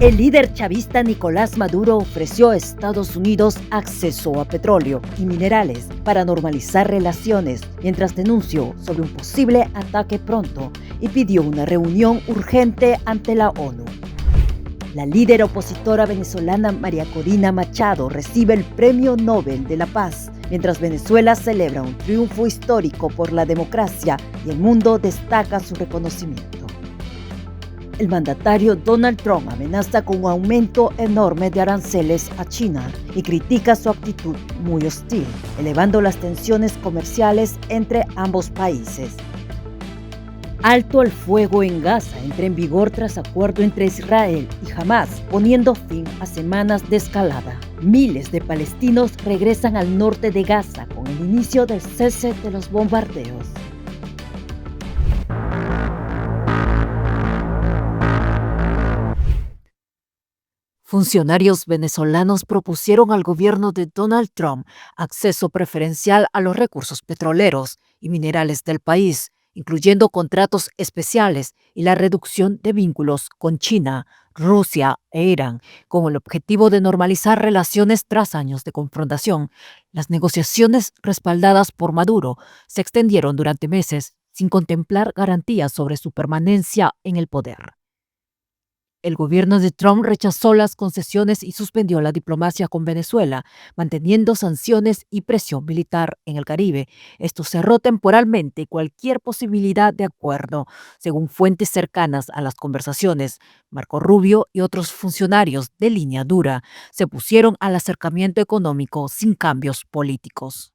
El líder chavista Nicolás Maduro ofreció a Estados Unidos acceso a petróleo y minerales para normalizar relaciones, mientras denunció sobre un posible ataque pronto y pidió una reunión urgente ante la ONU. La líder opositora venezolana María Corina Machado recibe el Premio Nobel de la Paz, mientras Venezuela celebra un triunfo histórico por la democracia y el mundo destaca su reconocimiento. El mandatario Donald Trump amenaza con un aumento enorme de aranceles a China y critica su actitud muy hostil, elevando las tensiones comerciales entre ambos países. Alto al fuego en Gaza entra en vigor tras acuerdo entre Israel y Hamás, poniendo fin a semanas de escalada. Miles de palestinos regresan al norte de Gaza con el inicio del cese de los bombardeos. Funcionarios venezolanos propusieron al gobierno de Donald Trump acceso preferencial a los recursos petroleros y minerales del país, incluyendo contratos especiales y la reducción de vínculos con China, Rusia e Irán, con el objetivo de normalizar relaciones tras años de confrontación. Las negociaciones respaldadas por Maduro se extendieron durante meses sin contemplar garantías sobre su permanencia en el poder. El gobierno de Trump rechazó las concesiones y suspendió la diplomacia con Venezuela, manteniendo sanciones y presión militar en el Caribe. Esto cerró temporalmente cualquier posibilidad de acuerdo, según fuentes cercanas a las conversaciones. Marco Rubio y otros funcionarios de línea dura se pusieron al acercamiento económico sin cambios políticos.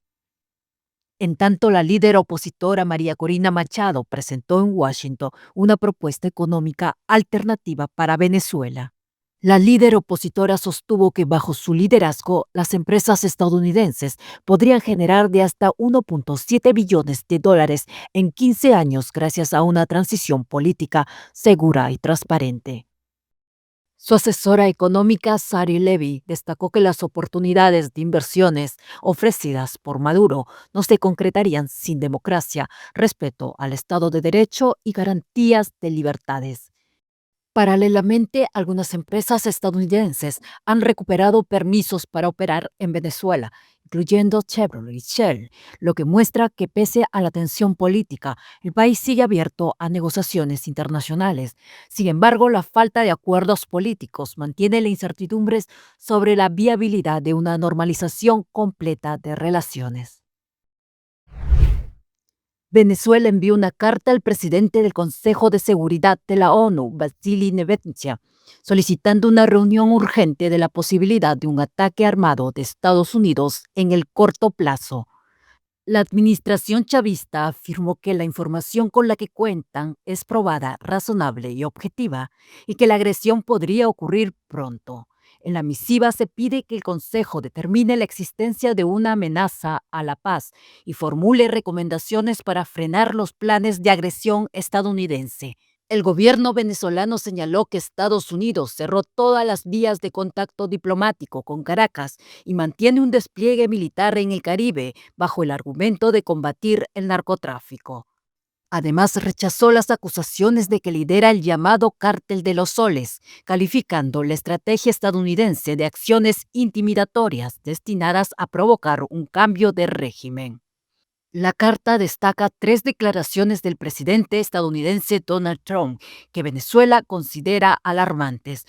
En tanto, la líder opositora María Corina Machado presentó en Washington una propuesta económica alternativa para Venezuela. La líder opositora sostuvo que bajo su liderazgo, las empresas estadounidenses podrían generar de hasta 1.7 billones de dólares en 15 años gracias a una transición política segura y transparente. Su asesora económica, Sari Levy, destacó que las oportunidades de inversiones ofrecidas por Maduro no se concretarían sin democracia, respeto al Estado de Derecho y garantías de libertades. Paralelamente, algunas empresas estadounidenses han recuperado permisos para operar en Venezuela, incluyendo Chevrolet y Shell, lo que muestra que pese a la tensión política, el país sigue abierto a negociaciones internacionales. Sin embargo, la falta de acuerdos políticos mantiene la incertidumbre sobre la viabilidad de una normalización completa de relaciones. Venezuela envió una carta al presidente del Consejo de Seguridad de la ONU, Vasily Nevencia, solicitando una reunión urgente de la posibilidad de un ataque armado de Estados Unidos en el corto plazo. La administración chavista afirmó que la información con la que cuentan es probada, razonable y objetiva, y que la agresión podría ocurrir pronto. En la misiva se pide que el Consejo determine la existencia de una amenaza a la paz y formule recomendaciones para frenar los planes de agresión estadounidense. El gobierno venezolano señaló que Estados Unidos cerró todas las vías de contacto diplomático con Caracas y mantiene un despliegue militar en el Caribe bajo el argumento de combatir el narcotráfico. Además, rechazó las acusaciones de que lidera el llamado Cártel de los Soles, calificando la estrategia estadounidense de acciones intimidatorias destinadas a provocar un cambio de régimen. La carta destaca 3 declaraciones del presidente estadounidense Donald Trump que Venezuela considera alarmantes.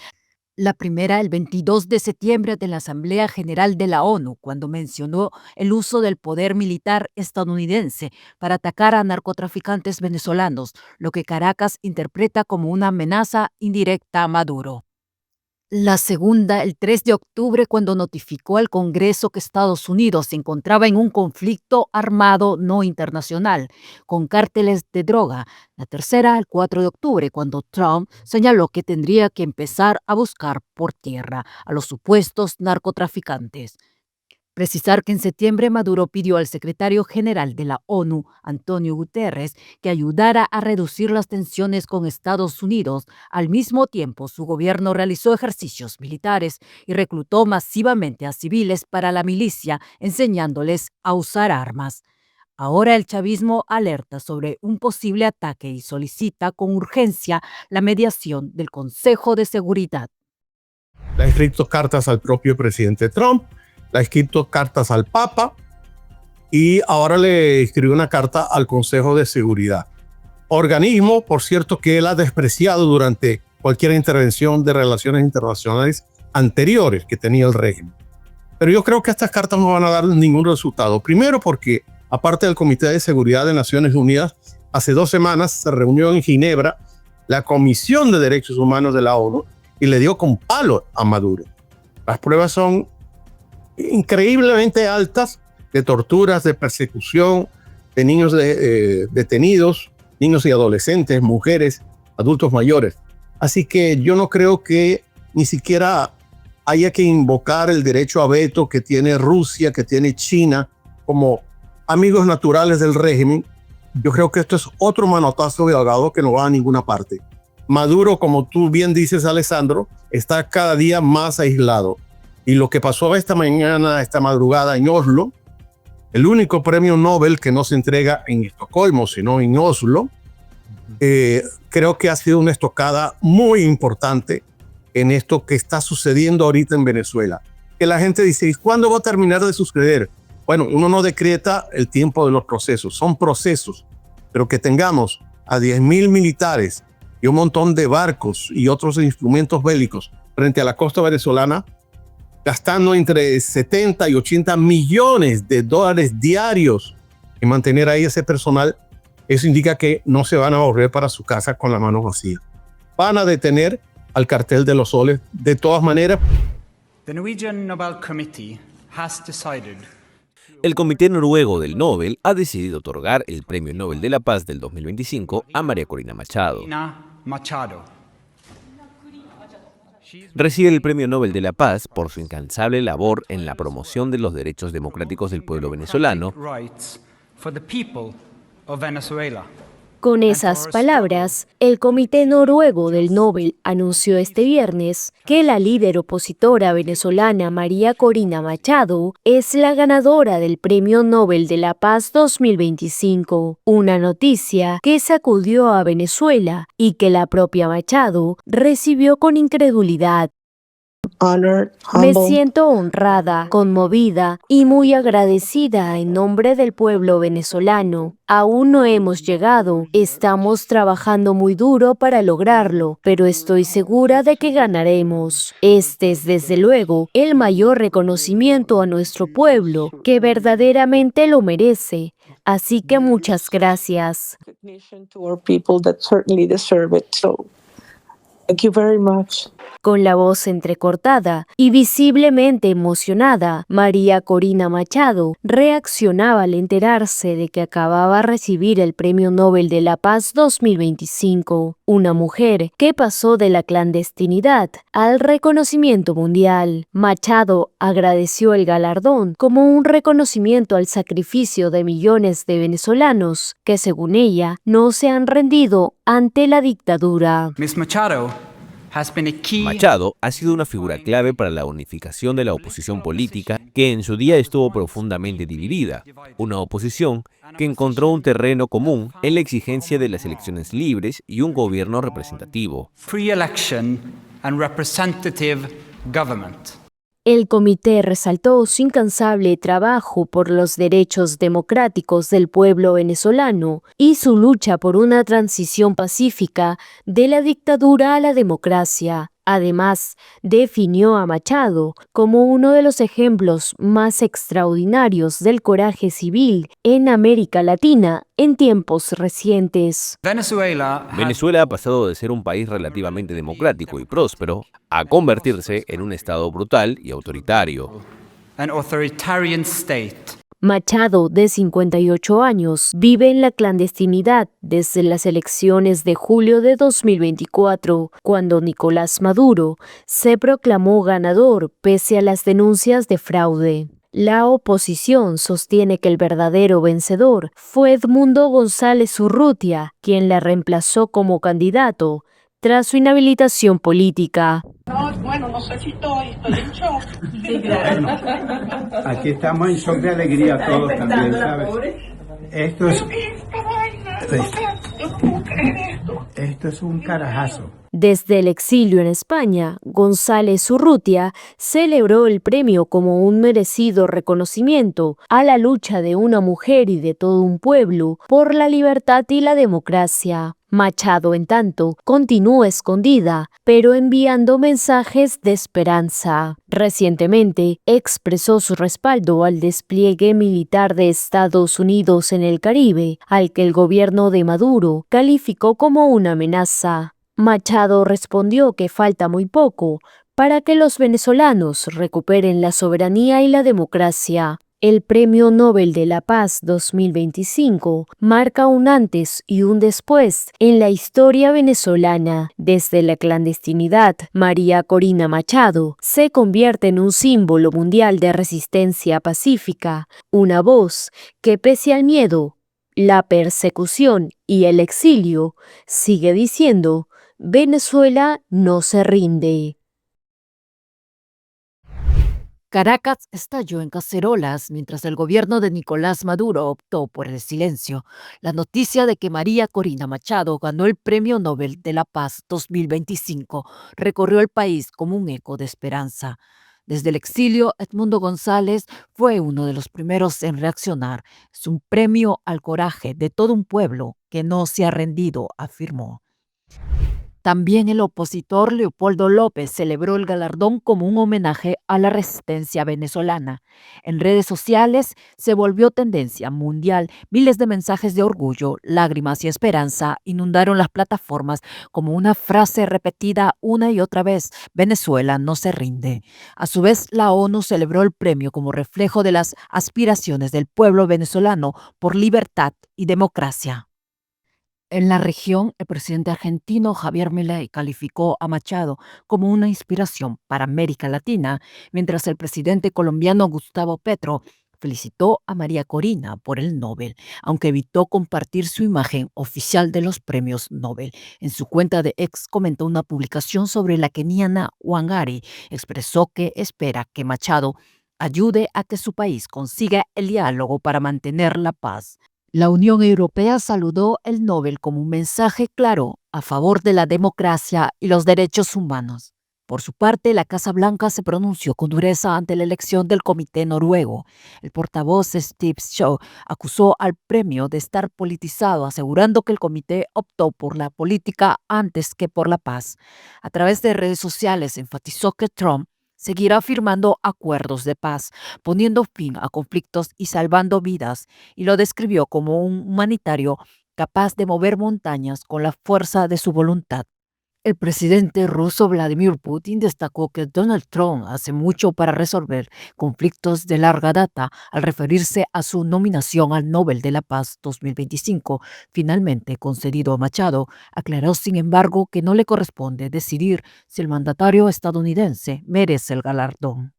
La primera, el 22 de septiembre de la Asamblea General de la ONU, cuando mencionó el uso del poder militar estadounidense para atacar a narcotraficantes venezolanos, lo que Caracas interpreta como una amenaza indirecta a Maduro. La segunda, el 3 de octubre, cuando notificó al Congreso que Estados Unidos se encontraba en un conflicto armado no internacional con cárteles de droga. La tercera, el 4 de octubre, cuando Trump señaló que tendría que empezar a buscar por tierra a los supuestos narcotraficantes. Precisar que en septiembre Maduro pidió al secretario general de la ONU, Antonio Guterres, que ayudara a reducir las tensiones con Estados Unidos. Al mismo tiempo, su gobierno realizó ejercicios militares y reclutó masivamente a civiles para la milicia, enseñándoles a usar armas. Ahora el chavismo alerta sobre un posible ataque y solicita con urgencia la mediación del Consejo de Seguridad. le ha escrito cartas al propio presidente Trump, le ha escrito cartas al Papa y ahora le escribió una carta al Consejo de Seguridad. Organismo, por cierto, que él ha despreciado durante cualquier intervención de relaciones internacionales anteriores que tenía el régimen. Pero yo creo que estas cartas no van a dar ningún resultado. Primero porque, aparte del Comité de Seguridad de Naciones Unidas, hace 2 semanas se reunió en Ginebra la Comisión de Derechos Humanos de la ONU y le dio con palo a Maduro. Las pruebas son increíblemente altas de torturas, de persecución, de niños detenidos, niños y adolescentes, mujeres, adultos mayores. Así que yo no creo que ni siquiera haya que invocar el derecho a veto que tiene Rusia, que tiene China, como amigos naturales del régimen. Yo creo que esto es otro manotazo de ahogado que no va a ninguna parte. Maduro, como tú bien dices, Alessandro, está cada día más aislado. Y lo que pasó esta mañana, esta madrugada en Oslo, el único premio Nobel que no se entrega en Estocolmo, sino en Oslo, creo que ha sido una estocada muy importante en esto que está sucediendo ahorita en Venezuela. Que la gente dice, ¿y cuándo va a terminar de suceder? Bueno, uno no decreta el tiempo de los procesos, son procesos, pero que tengamos a 10.000 militares y un montón de barcos y otros instrumentos bélicos frente a la costa venezolana, gastando entre 70 y 80 millones de dólares diarios en mantener ahí ese personal, eso indica que no se van a volver para su casa con la mano vacía. Van a detener al cartel de los soles de todas maneras. El Comité Noruego del Nobel ha decidido otorgar el Premio Nobel de la Paz del 2025 a María Corina Machado. Recibe el Premio Nobel de la Paz por su incansable labor en la promoción de los derechos democráticos del pueblo venezolano. Con esas palabras, el Comité Noruego del Nobel anunció este viernes que la líder opositora venezolana María Corina Machado es la ganadora del Premio Nobel de la Paz 2025, una noticia que sacudió a Venezuela y que la propia Machado recibió con incredulidad. Me siento honrada, conmovida y muy agradecida en nombre del pueblo venezolano. Aún no hemos llegado, estamos trabajando muy duro para lograrlo, pero estoy segura de que ganaremos. Este es desde luego el mayor reconocimiento a nuestro pueblo, que verdaderamente lo merece. Así que muchas gracias. Thank you very much. Con la voz entrecortada y visiblemente emocionada, María Corina Machado reaccionaba al enterarse de que acababa de recibir el Premio Nobel de la Paz 2025, una mujer que pasó de la clandestinidad al reconocimiento mundial. Machado agradeció el galardón como un reconocimiento al sacrificio de millones de venezolanos que, según ella, no se han rendido ante la dictadura. Machado ha sido una figura clave para la unificación de la oposición política que en su día estuvo profundamente dividida, una oposición que encontró un terreno común en la exigencia de las elecciones libres y un gobierno representativo. El comité resaltó su incansable trabajo por los derechos democráticos del pueblo venezolano y su lucha por una transición pacífica de la dictadura a la democracia. Además, definió a Machado como uno de los ejemplos más extraordinarios del coraje civil en América Latina en tiempos recientes. Venezuela ha pasado de ser un país relativamente democrático y próspero a convertirse en un estado brutal y autoritario. Machado, de 58 años, vive en la clandestinidad desde las elecciones de julio de 2024, cuando Nicolás Maduro se proclamó ganador pese a las denuncias de fraude. La oposición sostiene que el verdadero vencedor fue Edmundo González Urrutia, quien la reemplazó como candidato tras su inhabilitación política. No sé si estoy en shock. Sí, claro. Aquí estamos en shock de alegría todos también, ¿sabes? Esto es... ¿Pero qué es esta vaina? No puedo creer esto. Esto es un carajazo. Desde el exilio en España, González Urrutia celebró el premio como un merecido reconocimiento a la lucha de una mujer y de todo un pueblo por la libertad y la democracia. Machado, en tanto, continúa escondida, pero enviando mensajes de esperanza. Recientemente, expresó su respaldo al despliegue militar de Estados Unidos en el Caribe, al que el gobierno de Maduro calificó como una amenaza. Machado respondió que falta muy poco para que los venezolanos recuperen la soberanía y la democracia. El Premio Nobel de la Paz 2025 marca un antes y un después en la historia venezolana. Desde la clandestinidad, María Corina Machado se convierte en un símbolo mundial de resistencia pacífica, una voz que pese al miedo, la persecución y el exilio, sigue diciendo: Venezuela no se rinde. Caracas estalló en cacerolas mientras el gobierno de Nicolás Maduro optó por el silencio. La noticia de que María Corina Machado ganó el Premio Nobel de la Paz 2025 recorrió el país como un eco de esperanza. Desde el exilio, Edmundo González fue uno de los primeros en reaccionar. Es un premio al coraje de todo un pueblo que no se ha rendido, afirmó. También el opositor Leopoldo López celebró el galardón como un homenaje a la resistencia venezolana. En redes sociales se volvió tendencia mundial. Miles de mensajes de orgullo, lágrimas y esperanza inundaron las plataformas como una frase repetida una y otra vez: Venezuela no se rinde. A su vez, la ONU celebró el premio como reflejo de las aspiraciones del pueblo venezolano por libertad y democracia. En la región, el presidente argentino Javier Milei calificó a Machado como una inspiración para América Latina, mientras el presidente colombiano Gustavo Petro felicitó a María Corina por el Nobel, aunque evitó compartir su imagen oficial de los premios Nobel. En su cuenta de X comentó una publicación sobre la keniana Wangari. Expresó que espera que Machado ayude a que su país consiga el diálogo para mantener la paz. La Unión Europea saludó el Nobel como un mensaje claro a favor de la democracia y los derechos humanos. Por su parte, la Casa Blanca se pronunció con dureza ante la elección del comité noruego. El portavoz Steve Shaw acusó al premio de estar politizado, asegurando que el comité optó por la política antes que por la paz. A través de redes sociales enfatizó que Trump seguirá firmando acuerdos de paz, poniendo fin a conflictos y salvando vidas, y lo describió como un humanitario capaz de mover montañas con la fuerza de su voluntad. El presidente ruso Vladimir Putin destacó que Donald Trump hace mucho para resolver conflictos de larga data al referirse a su nominación al Nobel de la Paz 2025, finalmente concedido a Machado. Aclaró, sin embargo, que no le corresponde decidir si el mandatario estadounidense merece el galardón.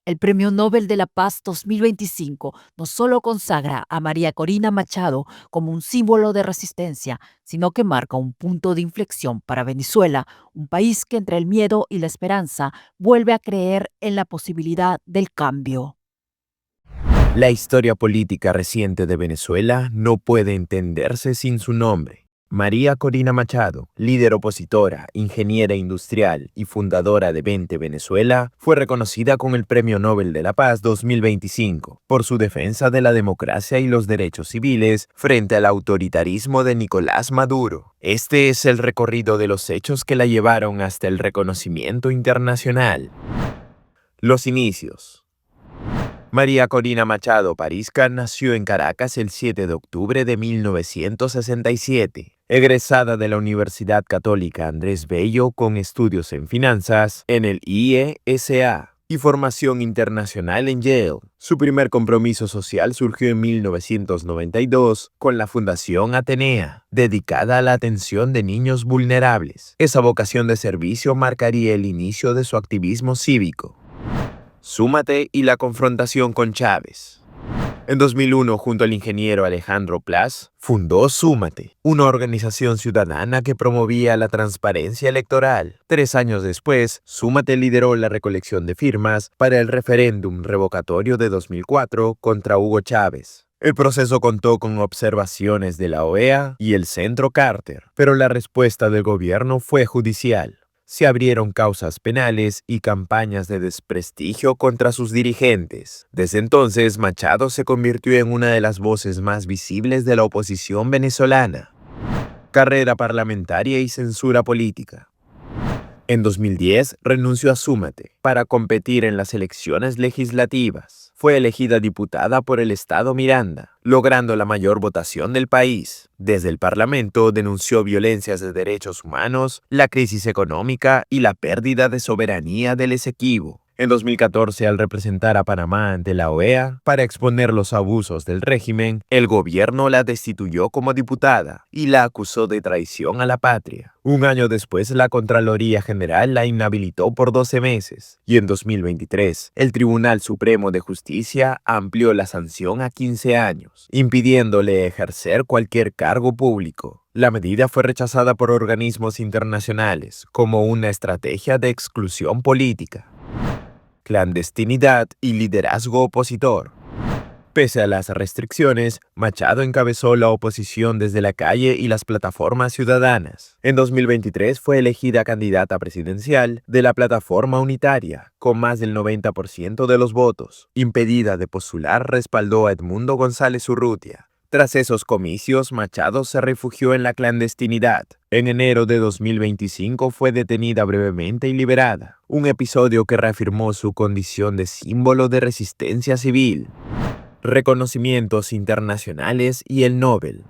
El Premio Nobel de la Paz 2025 no solo consagra a María Corina Machado como un símbolo de resistencia, sino que marca un punto de inflexión para Venezuela, un país que entre el miedo y la esperanza vuelve a creer en la posibilidad del cambio. La historia política reciente de Venezuela no puede entenderse sin su nombre. María Corina Machado, líder opositora, ingeniera industrial y fundadora de Vente Venezuela, fue reconocida con el Premio Nobel de la Paz 2025 por su defensa de la democracia y los derechos civiles frente al autoritarismo de Nicolás Maduro. Este es el recorrido de los hechos que la llevaron hasta el reconocimiento internacional. Los inicios. María Corina Machado Parizca nació en Caracas el 7 de octubre de 1967. Egresada de la Universidad Católica Andrés Bello con estudios en finanzas en el IESA y formación internacional en Yale. Su primer compromiso social surgió en 1992 con la Fundación Atenea, dedicada a la atención de niños vulnerables. Esa vocación de servicio marcaría el inicio de su activismo cívico. Súmate y la confrontación con Chávez. En 2001, junto al ingeniero Alejandro Plas, fundó Súmate, una organización ciudadana que promovía la transparencia electoral. 3 años después, Súmate lideró la recolección de firmas para el referéndum revocatorio de 2004 contra Hugo Chávez. El proceso contó con observaciones de la OEA y el Centro Carter, pero la respuesta del gobierno fue judicial. Se abrieron causas penales y campañas de desprestigio contra sus dirigentes. Desde entonces, Machado se convirtió en una de las voces más visibles de la oposición venezolana. Carrera parlamentaria y censura política. En 2010 renunció a Súmate para competir en las elecciones legislativas. Fue elegida diputada por el estado Miranda, logrando la mayor votación del país. Desde el Parlamento denunció violencias de derechos humanos, la crisis económica y la pérdida de soberanía del Esequibo. En 2014, al representar a Panamá ante la OEA para exponer los abusos del régimen, el gobierno la destituyó como diputada y la acusó de traición a la patria. Un año después, la Contraloría General la inhabilitó por 12 meses. Y en 2023, el Tribunal Supremo de Justicia amplió la sanción a 15 años, impidiéndole ejercer cualquier cargo público. La medida fue rechazada por organismos internacionales como una estrategia de exclusión política. Clandestinidad y liderazgo opositor. Pese a las restricciones, Machado encabezó la oposición desde la calle y las plataformas ciudadanas. En 2023 fue elegida candidata presidencial de la Plataforma Unitaria, con más del 90% de los votos. Impedida de postular, respaldó a Edmundo González Urrutia. Tras esos comicios, Machado se refugió en la clandestinidad. En enero de 2025 fue detenida brevemente y liberada, un episodio que reafirmó su condición de símbolo de resistencia civil. Reconocimientos internacionales y el Nobel.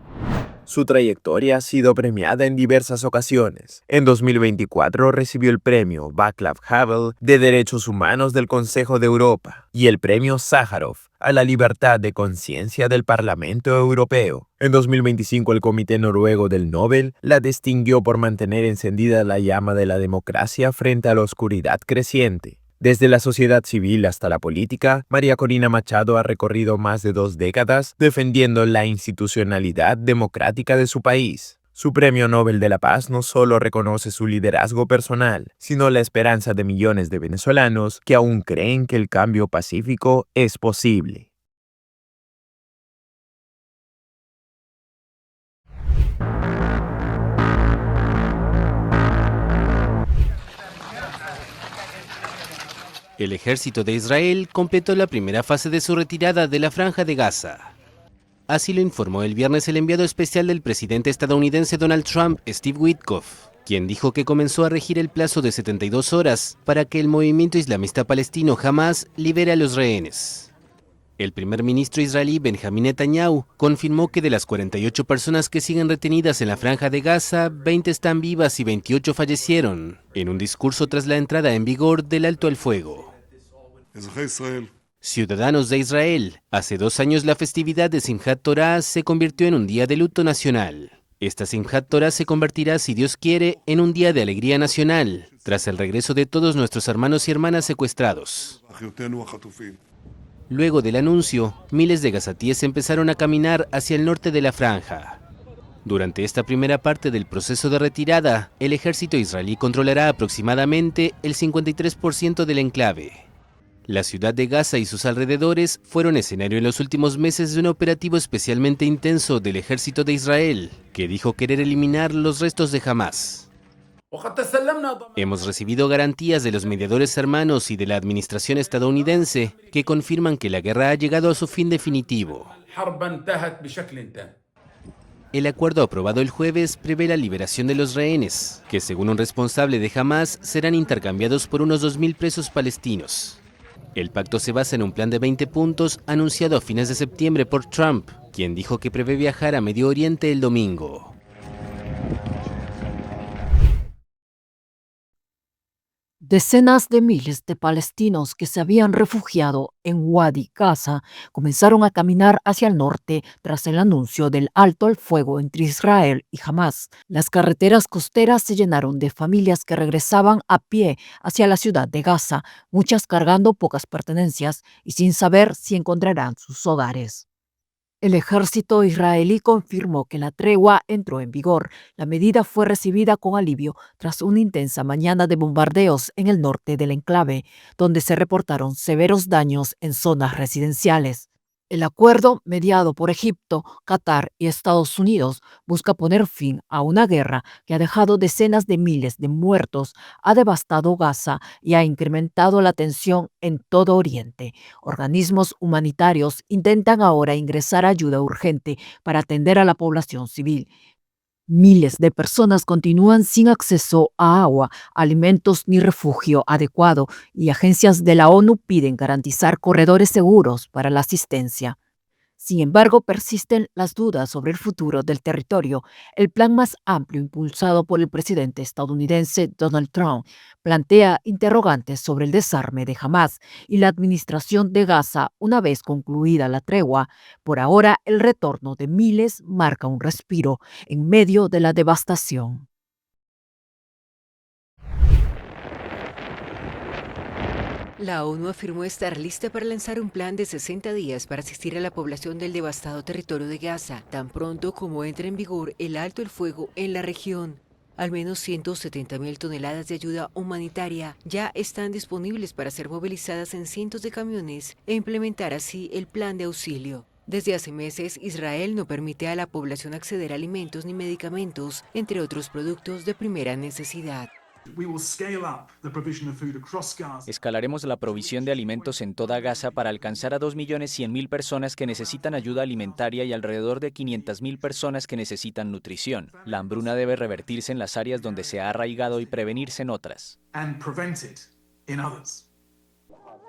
Su trayectoria ha sido premiada en diversas ocasiones. En 2024 recibió el premio Václav Havel de Derechos Humanos del Consejo de Europa y el premio Sájarov a la libertad de conciencia del Parlamento Europeo. En 2025 el Comité Noruego del Nobel la distinguió por mantener encendida la llama de la democracia frente a la oscuridad creciente. Desde la sociedad civil hasta la política, María Corina Machado ha recorrido más de 2 décadas defendiendo la institucionalidad democrática de su país. Su Premio Nobel de la Paz no solo reconoce su liderazgo personal, sino la esperanza de millones de venezolanos que aún creen que el cambio pacífico es posible. El ejército de Israel completó la primera fase de su retirada de la Franja de Gaza. Así lo informó el viernes el enviado especial del presidente estadounidense Donald Trump, Steve Witkoff, quien dijo que comenzó a regir el plazo de 72 horas para que el movimiento islamista palestino Hamas libere a los rehenes. El primer ministro israelí Benjamin Netanyahu confirmó que de las 48 personas que siguen retenidas en la Franja de Gaza, 20 están vivas y 28 fallecieron, en un discurso tras la entrada en vigor del alto al fuego. Ciudadanos de Israel, hace 2 años la festividad de Simchat Torah se convirtió en un día de luto nacional. Esta Simchat Torah se convertirá, si Dios quiere, en un día de alegría nacional, tras el regreso de todos nuestros hermanos y hermanas secuestrados. Luego del anuncio, miles de gazatíes empezaron a caminar hacia el norte de la franja. Durante esta primera parte del proceso de retirada, el ejército israelí controlará aproximadamente el 53% del enclave. La ciudad de Gaza y sus alrededores fueron escenario en los últimos meses de un operativo especialmente intenso del ejército de Israel, que dijo querer eliminar los restos de Hamas. Hemos recibido garantías de los mediadores hermanos y de la administración estadounidense que confirman que la guerra ha llegado a su fin definitivo. El acuerdo aprobado el jueves prevé la liberación de los rehenes, que según un responsable de Hamas serán intercambiados por unos 2.000 presos palestinos. El pacto se basa en un plan de 20 puntos anunciado a fines de septiembre por Trump, quien dijo que prevé viajar a Medio Oriente el domingo. Decenas de miles de palestinos que se habían refugiado en Wadi Gaza comenzaron a caminar hacia el norte tras el anuncio del alto al fuego entre Israel y Hamas. Las carreteras costeras se llenaron de familias que regresaban a pie hacia la ciudad de Gaza, muchas cargando pocas pertenencias y sin saber si encontrarán sus hogares. El ejército israelí confirmó que la tregua entró en vigor. La medida fue recibida con alivio tras una intensa mañana de bombardeos en el norte del enclave, donde se reportaron severos daños en zonas residenciales. El acuerdo, mediado por Egipto, Qatar y Estados Unidos, busca poner fin a una guerra que ha dejado decenas de miles de muertos, ha devastado Gaza y ha incrementado la tensión en todo Oriente. Organismos humanitarios intentan ahora ingresar ayuda urgente para atender a la población civil. Miles de personas continúan sin acceso a agua, alimentos ni refugio adecuado, y agencias de la ONU piden garantizar corredores seguros para la asistencia. Sin embargo, persisten las dudas sobre el futuro del territorio. El plan más amplio impulsado por el presidente estadounidense Donald Trump plantea interrogantes sobre el desarme de Hamás y la administración de Gaza una vez concluida la tregua. Por ahora, el retorno de miles marca un respiro en medio de la devastación. La ONU afirmó estar lista para lanzar un plan de 60 días para asistir a la población del devastado territorio de Gaza, tan pronto como entre en vigor el alto el fuego en la región. Al menos 170.000 toneladas de ayuda humanitaria ya están disponibles para ser movilizadas en cientos de camiones e implementar así el plan de auxilio. Desde hace meses, Israel no permite a la población acceder a alimentos ni medicamentos, entre otros productos de primera necesidad. Escalaremos la provisión de alimentos en toda Gaza para alcanzar a 2.100.000 personas que necesitan ayuda alimentaria y alrededor de 500.000 personas que necesitan nutrición. La hambruna debe revertirse en las áreas donde se ha arraigado y prevenirse en otras.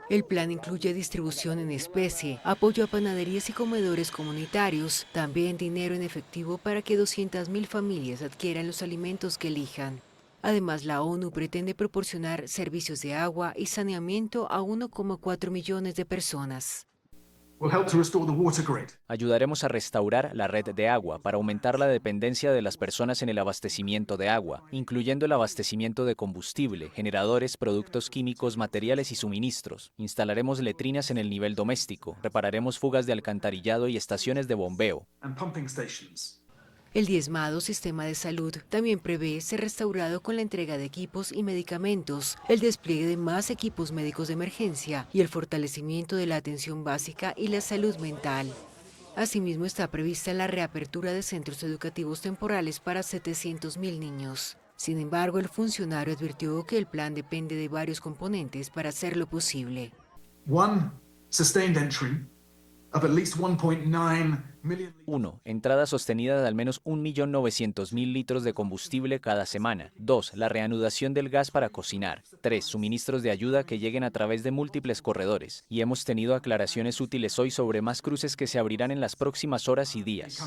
El plan incluye distribución en especie, apoyo a panaderías y comedores comunitarios, también dinero en efectivo para que 200.000 familias adquieran los alimentos que elijan. Además, la ONU pretende proporcionar servicios de agua y saneamiento a 1,4 millones de personas. Ayudaremos a restaurar la red de agua para aumentar la dependencia de las personas en el abastecimiento de agua, incluyendo el abastecimiento de combustible, generadores, productos químicos, materiales y suministros. Instalaremos letrinas en el nivel doméstico, repararemos fugas de alcantarillado y estaciones de bombeo. El diezmado sistema de salud también prevé ser restaurado con la entrega de equipos y medicamentos, el despliegue de más equipos médicos de emergencia y el fortalecimiento de la atención básica y la salud mental. Asimismo, está prevista la reapertura de centros educativos temporales para 700.000 niños. Sin embargo, el funcionario advirtió que el plan depende de varios componentes para hacerlo posible. 1. Entrada sostenida de al menos 1.900.000 litros de combustible cada semana. 2. La reanudación del gas para cocinar. 3. Suministros de ayuda que lleguen a través de múltiples corredores. Y hemos tenido aclaraciones útiles hoy sobre más cruces que se abrirán en las próximas horas y días.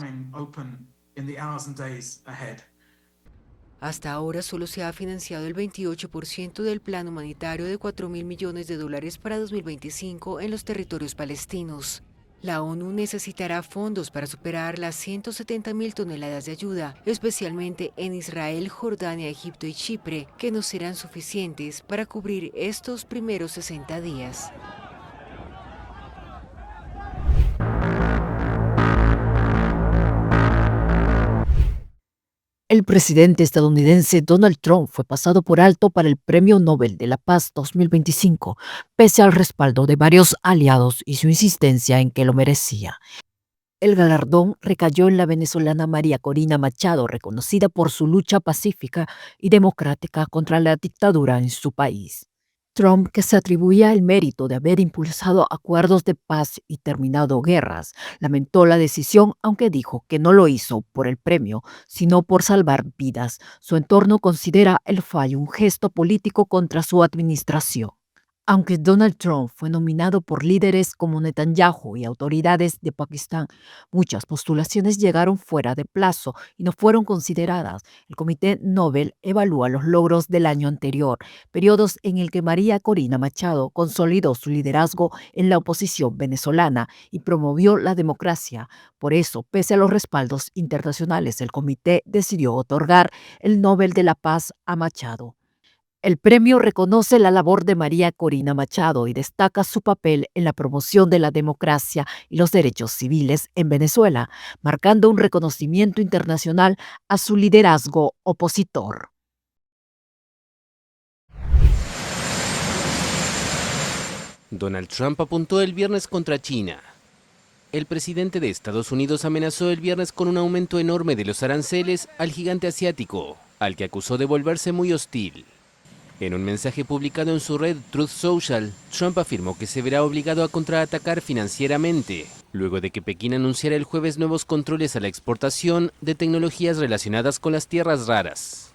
Hasta ahora solo se ha financiado el 28% del plan humanitario de $4.000 millones para 2025 en los territorios palestinos. La ONU necesitará fondos para superar las 170.000 toneladas de ayuda, especialmente en Israel, Jordania, Egipto y Chipre, que no serán suficientes para cubrir estos primeros 60 días. El presidente estadounidense Donald Trump fue pasado por alto para el Premio Nobel de la Paz 2025, pese al respaldo de varios aliados y su insistencia en que lo merecía. El galardón recayó en la venezolana María Corina Machado, reconocida por su lucha pacífica y democrática contra la dictadura en su país. Trump, que se atribuía el mérito de haber impulsado acuerdos de paz y terminado guerras, lamentó la decisión, aunque dijo que no lo hizo por el premio, sino por salvar vidas. Su entorno considera el fallo un gesto político contra su administración. Aunque Donald Trump fue nominado por líderes como Netanyahu y autoridades de Pakistán, muchas postulaciones llegaron fuera de plazo y no fueron consideradas. El Comité Nobel evalúa los logros del año anterior, periodos en el que María Corina Machado consolidó su liderazgo en la oposición venezolana y promovió la democracia. Por eso, pese a los respaldos internacionales, el comité decidió otorgar el Nobel de la Paz a Machado. El premio reconoce la labor de María Corina Machado y destaca su papel en la promoción de la democracia y los derechos civiles en Venezuela, marcando un reconocimiento internacional a su liderazgo opositor. Donald Trump apuntó el viernes contra China. el presidente de Estados Unidos amenazó el viernes con un aumento enorme de los aranceles al gigante asiático, al que acusó de volverse muy hostil. En un mensaje publicado en su red Truth Social, Trump afirmó que se verá obligado a contraatacar financieramente, luego de que Pekín anunciara el jueves nuevos controles a la exportación de tecnologías relacionadas con las tierras raras.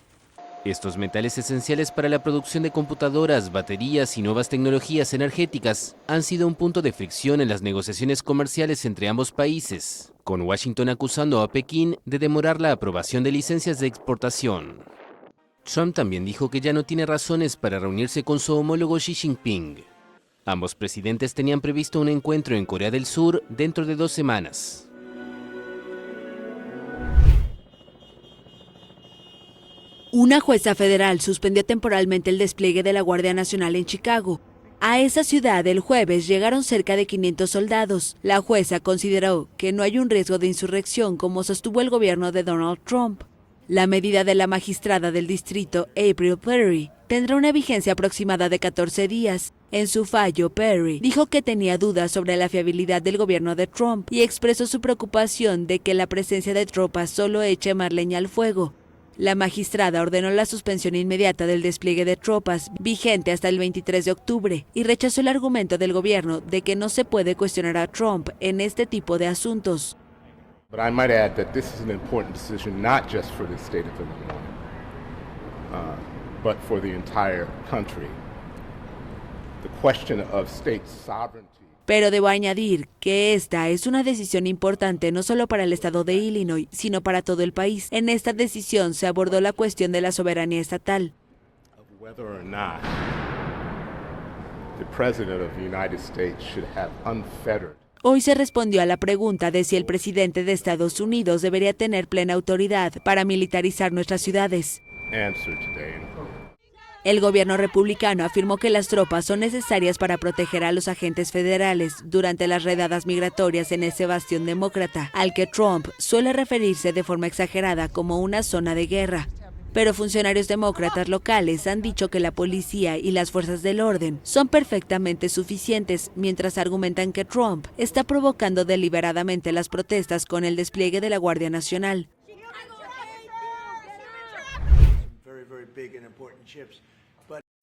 Estos metales esenciales para la producción de computadoras, baterías y nuevas tecnologías energéticas han sido un punto de fricción en las negociaciones comerciales entre ambos países, con Washington acusando a Pekín de demorar la aprobación de licencias de exportación. Trump también dijo que ya no tiene razones para reunirse con su homólogo Xi Jinping. Ambos presidentes tenían previsto un encuentro en Corea del Sur dentro de 2 semanas. Una jueza federal suspendió temporalmente el despliegue de la Guardia Nacional en Chicago. A esa ciudad el jueves llegaron cerca de 500 soldados. La jueza consideró que no hay un riesgo de insurrección como sostuvo el gobierno de Donald Trump. La medida de la magistrada del distrito, April Perry, tendrá una vigencia aproximada de 14 días. En su fallo, Perry dijo que tenía dudas sobre la fiabilidad del gobierno de Trump y expresó su preocupación de que la presencia de tropas solo eche más leña al fuego. La magistrada ordenó la suspensión inmediata del despliegue de tropas, vigente hasta el 23 de octubre, y rechazó el argumento del gobierno de que no se puede cuestionar a Trump en este tipo de asuntos. But I might add that this is an important decision not just for the state of Illinois, but for the entire country. The question of state sovereignty. Pero debo añadir que esta es una decisión importante no solo para el estado de Illinois, sino para todo el país. En esta decisión se abordó la cuestión de la soberanía estatal. Whether or not the president of the United States should have unfettered. Hoy se respondió a la pregunta de si el presidente de Estados Unidos debería tener plena autoridad para militarizar nuestras ciudades. El gobierno republicano afirmó que las tropas son necesarias para proteger a los agentes federales durante las redadas migratorias en ese bastión demócrata, al que Trump suele referirse de forma exagerada como una zona de guerra. Pero funcionarios demócratas locales han dicho que la policía y las fuerzas del orden son perfectamente suficientes, mientras argumentan que Trump está provocando deliberadamente las protestas con el despliegue de la Guardia Nacional.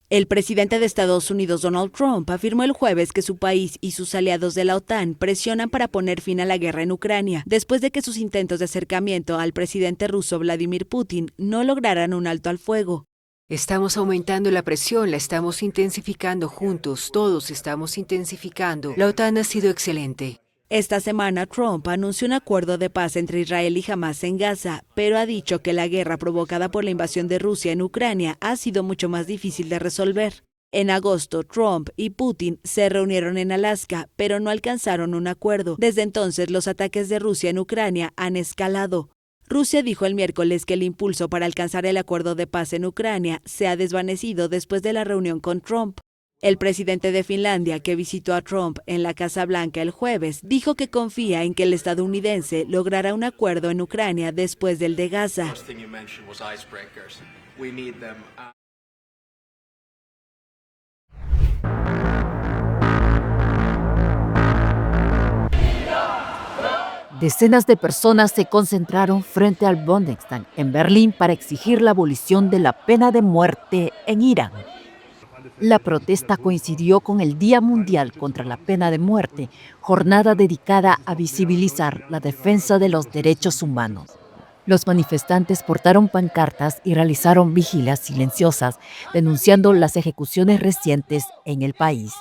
El presidente de Estados Unidos, Donald Trump, afirmó el jueves que su país y sus aliados de la OTAN presionan para poner fin a la guerra en Ucrania, después de que sus intentos de acercamiento al presidente ruso Vladimir Putin no lograran un alto al fuego. Estamos aumentando la presión, la estamos intensificando juntos, todos estamos intensificando. La OTAN ha sido excelente. Esta semana Trump anunció un acuerdo de paz entre Israel y Hamás en Gaza, pero ha dicho que la guerra provocada por la invasión de Rusia en Ucrania ha sido mucho más difícil de resolver. En agosto, Trump y Putin se reunieron en Alaska, pero no alcanzaron un acuerdo. Desde entonces, los ataques de Rusia en Ucrania han escalado. Rusia dijo el miércoles que el impulso para alcanzar el acuerdo de paz en Ucrania se ha desvanecido después de la reunión con Trump. El presidente de Finlandia, que visitó a Trump en la Casa Blanca el jueves, dijo que confía en que el estadounidense logrará un acuerdo en Ucrania después del de Gaza. Decenas de personas se concentraron frente al Bundestag en Berlín para exigir la abolición de la pena de muerte en Irán. La protesta coincidió con el Día Mundial contra la Pena de Muerte, jornada dedicada a visibilizar la defensa de los derechos humanos. Los manifestantes portaron pancartas y realizaron vigilias silenciosas, denunciando las ejecuciones recientes en el país.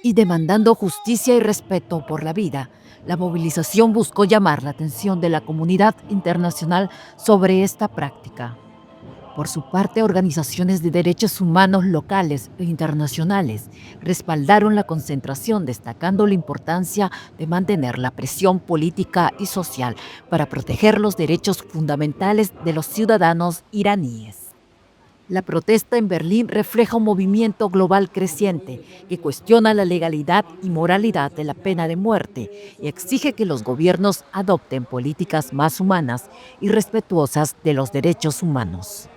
Y demandando justicia y respeto por la vida, la movilización buscó llamar la atención de la comunidad internacional sobre esta práctica. Por su parte, organizaciones de derechos humanos locales e internacionales respaldaron la concentración, destacando la importancia de mantener la presión política y social para proteger los derechos fundamentales de los ciudadanos iraníes. La protesta en Berlín refleja un movimiento global creciente que cuestiona la legalidad y moralidad de la pena de muerte y exige que los gobiernos adopten políticas más humanas y respetuosas de los derechos humanos.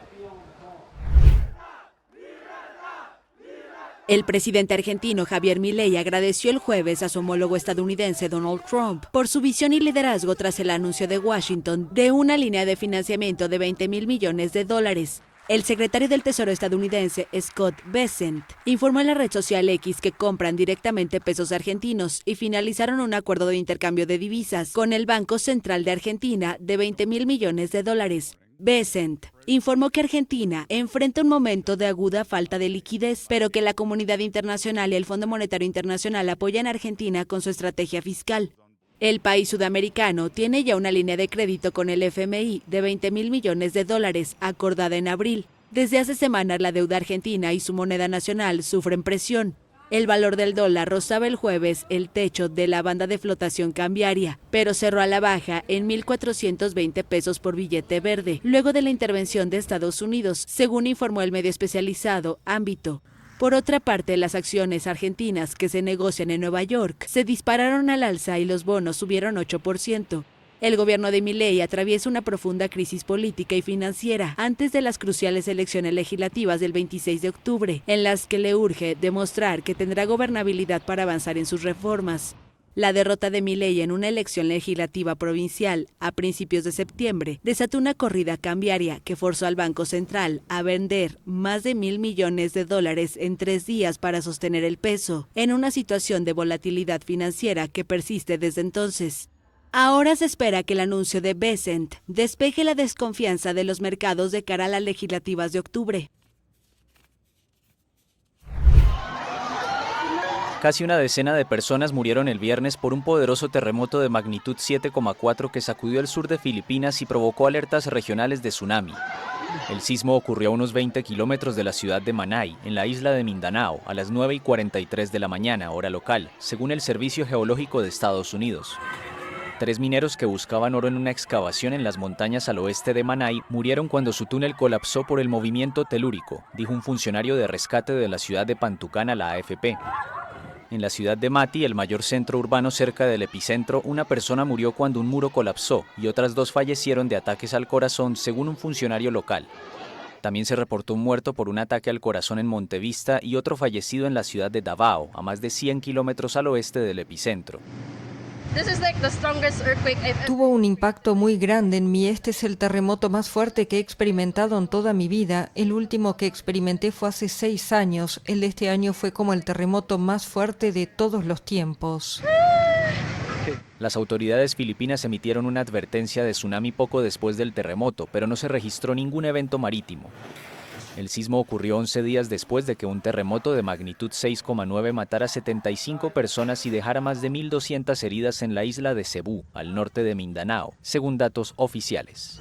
El presidente argentino Javier Milei agradeció el jueves a su homólogo estadounidense Donald Trump por su visión y liderazgo tras el anuncio de Washington de una línea de financiamiento de $20.000 millones. El secretario del Tesoro estadounidense, Scott Bessent, informó en la red social X que compran directamente pesos argentinos y finalizaron un acuerdo de intercambio de divisas con el Banco Central de Argentina de $20.000 millones. Bessent informó que Argentina enfrenta un momento de aguda falta de liquidez, pero que la comunidad internacional y el Fondo Monetario Internacional apoyan a Argentina con su estrategia fiscal. El país sudamericano tiene ya una línea de crédito con el FMI de $20.000 millones acordada en abril. Desde hace semanas la deuda argentina y su moneda nacional sufren presión. El valor del dólar rozaba el jueves el techo de la banda de flotación cambiaria, pero cerró a la baja en 1.420 pesos por billete verde, luego de la intervención de Estados Unidos, según informó el medio especializado Ámbito. Por otra parte, las acciones argentinas que se negocian en Nueva York se dispararon al alza y los bonos subieron 8%. El gobierno de Milei atraviesa una profunda crisis política y financiera antes de las cruciales elecciones legislativas del 26 de octubre, en las que le urge demostrar que tendrá gobernabilidad para avanzar en sus reformas. La derrota de Milei en una elección legislativa provincial a principios de septiembre desató una corrida cambiaria que forzó al Banco Central a vender más de $1.000 millones en 3 días para sostener el peso, en una situación de volatilidad financiera que persiste desde entonces. Ahora se espera que el anuncio de Bessent despeje la desconfianza de los mercados de cara a las legislativas de octubre. Casi una decena de personas murieron el viernes por un poderoso terremoto de magnitud 7,4 que sacudió el sur de Filipinas y provocó alertas regionales de tsunami. El sismo ocurrió a unos 20 kilómetros de la ciudad de Manay, en la isla de Mindanao, a las 9:43 de la mañana, hora local, según el Servicio Geológico de Estados Unidos. 3 mineros que buscaban oro en una excavación en las montañas al oeste de Manay murieron cuando su túnel colapsó por el movimiento telúrico, dijo un funcionario de rescate de la ciudad de Pantucan a la AFP. En la ciudad de Mati, el mayor centro urbano cerca del epicentro, una persona murió cuando un muro colapsó y otras 2 fallecieron de ataques al corazón, según un funcionario local. También se reportó un muerto por un ataque al corazón en Montevista y otro fallecido en la ciudad de Davao, a más de 100 kilómetros al oeste del epicentro. Tuvo un impacto muy grande en mí. Este es el terremoto más fuerte que he experimentado en toda mi vida. El último que experimenté fue hace 6 años. El de este año fue como el terremoto más fuerte de todos los tiempos. Las autoridades filipinas emitieron una advertencia de tsunami poco después del terremoto, pero no se registró ningún evento marítimo. El sismo ocurrió 11 días después de que un terremoto de magnitud 6,9 matara a 75 personas y dejara más de 1.200 heridas en la isla de Cebú, al norte de Mindanao, según datos oficiales.